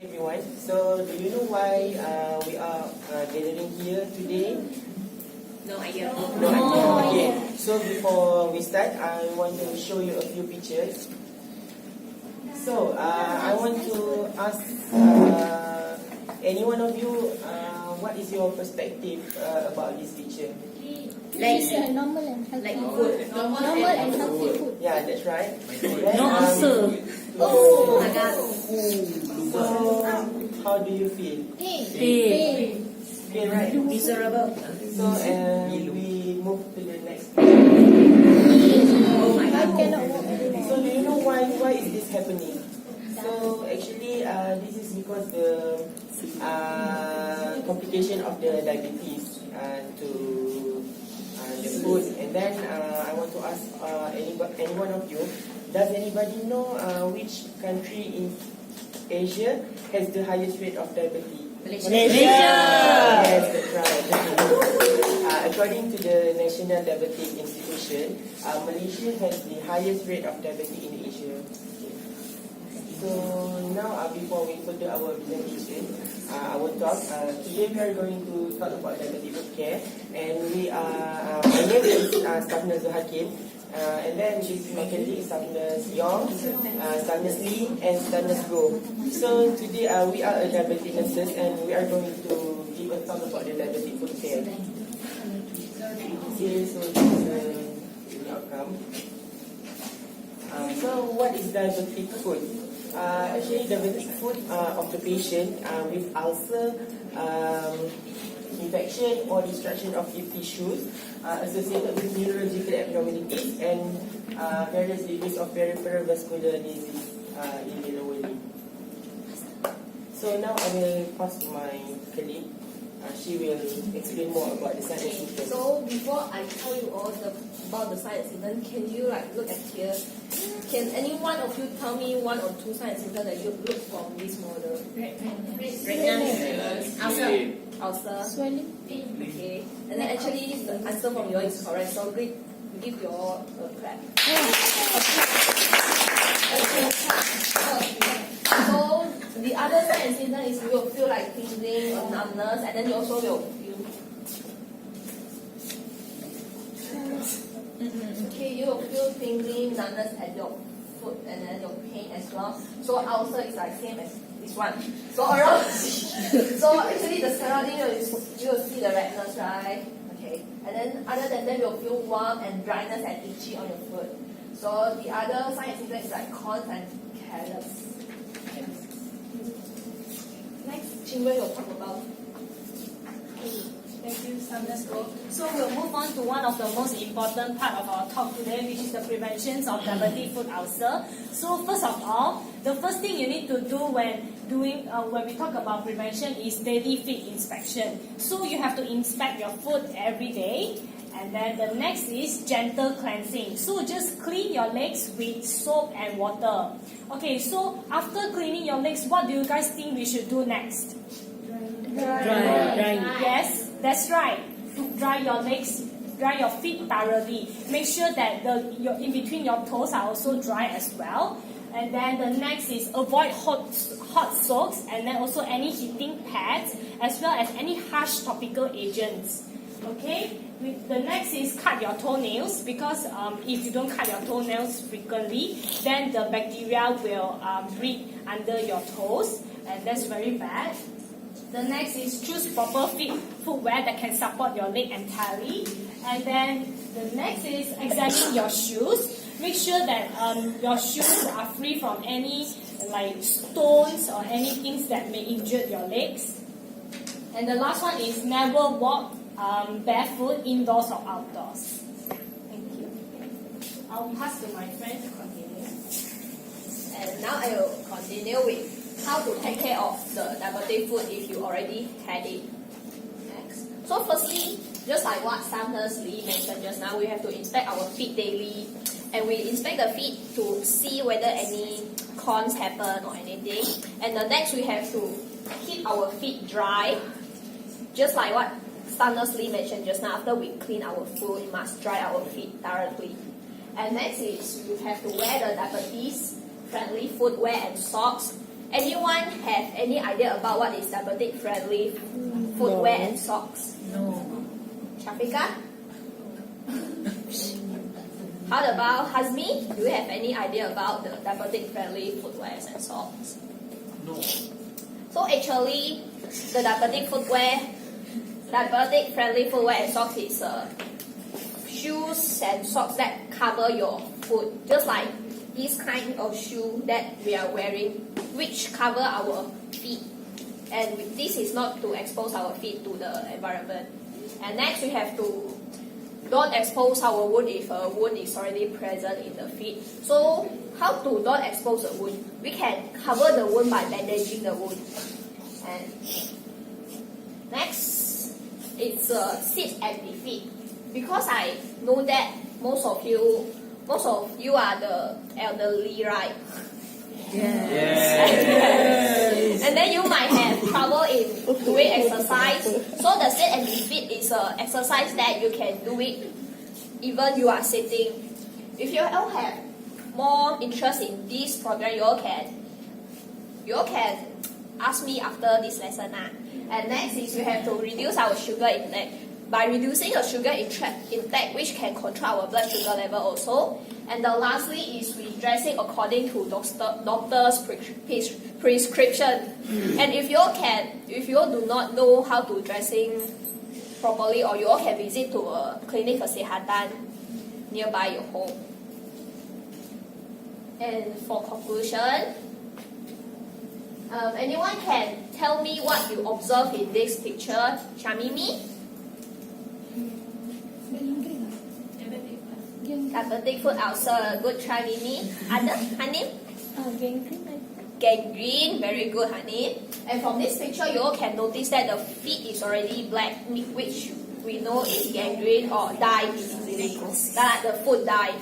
Everyone, so do you know why we are gathering here today? No idea. No idea. Okay. So before we start, I want to show you a few pictures. So I want to ask any one of you, what is your perspective about this picture? This is normal and healthy Like food. food. Normal and healthy food. Yeah, that's right. No answer. Oh my God. So how do you feel? Pain. Feel right. Miserable. So we move to the next picture. Oh my I God. cannot walk anymore. So do you know why is this happening? So actually, this is because the complication of the diabetes to the food. And then I want to ask any one of you, does anybody know which country in Asia has the highest rate of diabetes? Malaysia. Yes, that's right. According to the National Diabetic Institution, Malaysia has the highest rate of diabetes in Asia. So now, before we put our presentation, our talk, today we are going to talk about diabetic food care, and we are. My name is Safna Zuhakim, and then this is my colleague Safna Yong, Safna Lee, and Safna Go. So today we are a diabetic nurses, and we are going to give a talk about the diabetic food care. Okay, so this is the outcome. So what is diabetic food? Actually, diabetic food of the patient with ulcer, infection or destruction of deep tissues associated with neurological abnormalities and various degrees of peripheral vascular disease in the lower limb. So now I will pass to my colleague. She will explain more about the signs and symptoms. So before I tell you all about the signs and symptoms, can you look at here? Can any one of you tell me one or two signs and symptoms that you look from this model? Redness, ulcer, Swelling. okay. And then actually the answer from you is correct. So give your clap. So the other sign and symptom is you will feel like tingling or numbness, and then you also will feel. Okay, you will feel tingling, numbness at your foot, and then your pain as well. So ulcer is like same as this one. So around. So actually the surrounding you will see the redness, right? Okay, and then other than that you'll feel warm and dryness and itchy on your foot. So the other sign and symptom is like corns and callus. Next, Chingwei will talk about. Thank you, Go. So we'll move on to one of the most important part of our talk today, which is the prevention of diabetic foot ulcer. So first of all, the first thing you need to do when we talk about prevention is daily feet inspection. So you have to inspect your foot every day. And then the next is gentle cleansing. So just clean your legs with soap and water. Okay, so after cleaning your legs, what do you guys think we should do next? Dry. Yes, that's right. Dry your legs, dry your feet thoroughly. Make sure that in between your toes are also dry as well. And then the next is avoid hot soaks, and then also any heating pads, as well as any harsh topical agents. Okay, the next is cut your toenails, because if you don't cut your toenails frequently, then the bacteria will breed under your toes, and that's very bad. The next is choose proper footwear that can support your leg entirely. And then the next is examine your shoes. Make sure that your shoes are free from any stones or anything that may injure your legs. And the last one is never walk barefoot indoors or outdoors. Thank you. I'll pass to my friend to continue. And now I will continue with how to take care of the diabetic foot if you already had it. Next. So firstly, just like what Sam Lee mentioned just now, we have to inspect our feet daily. And we inspect the feet to see whether any corns happen or anything. And the next we have to keep our feet dry. Just like what Sam Lee mentioned just now, after we clean our foot, we must dry our feet thoroughly. And next is you have to wear the diabetes friendly footwear and socks. anyone have any idea about what is diabetic friendly footwear and socks? No. Shafika? How about Hazmi? Do you have any idea about the diabetic friendly footwear and socks? No. So actually, the diabetic friendly footwear and socks is shoes and socks that cover your foot, just like this kind of shoe that we are wearing, which cover our feet. And this is not to expose our feet to the environment. And next we have to don't expose our wound if a wound is already present in the feet. So how to don't expose the wound? We can cover the wound by bandaging the wound. And next, it's sit and be fit. Because I know that most of you are the elderly, right? Yes. And then you might have trouble in doing exercise. So the sit and be fit is an exercise that you can do it even you are sitting. If you all have more interest in this program, you all can ask me after this lesson. And next is we have to reduce our sugar intake. By reducing the sugar intake, which can control our blood sugar level also. And the lastly is we dressing according to doctor's prescription. And if you all do not know how to dressing properly, or you all can visit to a clinic kesihatan nearby your home. And for conclusion, anyone can tell me what you observe in this picture? Shamimi? Diabetic foot ulcer, good try Mimi. Other, Hanim? Gangrene, very good Hanim. And from this picture, you all can notice that the feet is already black, which we know is gangrene or dye, that the foot dye.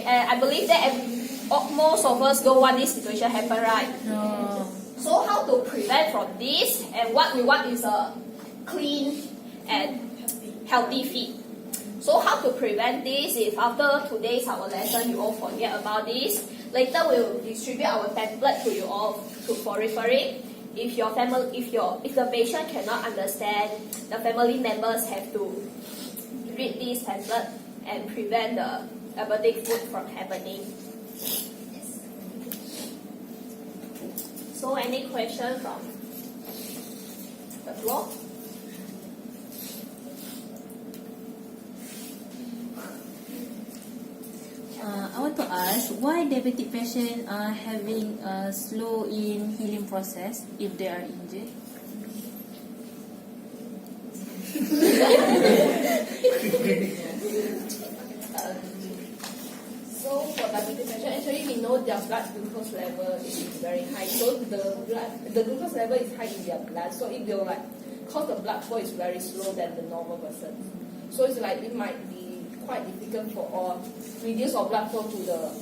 And I believe that most of us don't want this situation happen, right? No. So how to prevent from this? And what we want is a clean and healthy feet. So how to prevent this? If after today's our lesson you all forget about this, later we'll distribute our template to you all for referring. If the patient cannot understand, the family members have to read this template and prevent the diabetic foot from happening. Yes. So any question from the floor? I want to ask why diabetic patients are having a slow in healing process if they are injured? So for diabetic patient, actually we know their blood glucose level is very high. So the glucose level is high in their blood. So it will cause the blood flow is very slow than the normal person. So it's like it might be quite difficult for all reduce our blood flow to the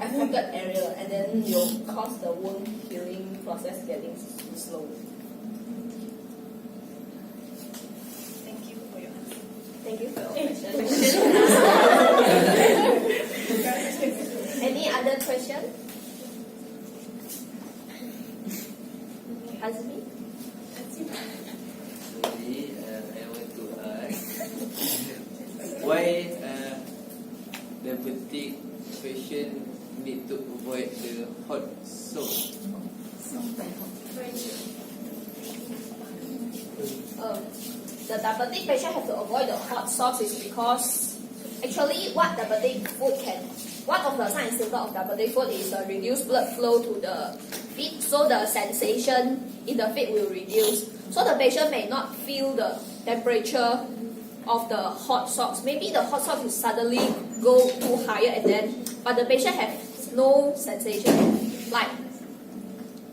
affected area, and then you'll cause the wound healing process getting slow. Thank you for your answer. Thank you for your question. Any other question? Hazmi? Sorry, I want to ask why diabetic patient need to avoid the hot soap? The diabetic patient have to avoid the hot socks is because actually one of the signs and symptoms of diabetic foot is a reduced blood flow to the feet, so the sensation in the feet will reduce. So the patient may not feel the temperature of the hot socks. Maybe the hot socks will suddenly go too higher, but the patient has no sensation, like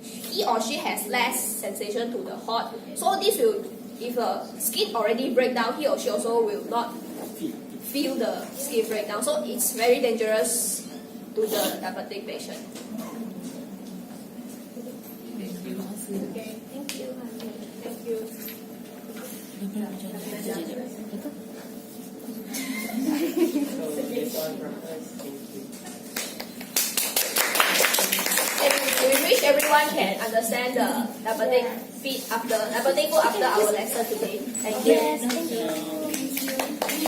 he or she has less sensation to the hot. So this will, if the skin already break down, he or she also will not feel the skin breakdown. So it's very dangerous to the diabetic patient. Okay, thank you. Thank you. So this one from us. Thank you. everyone can understand the diabetic food after our lesson today. Thank you.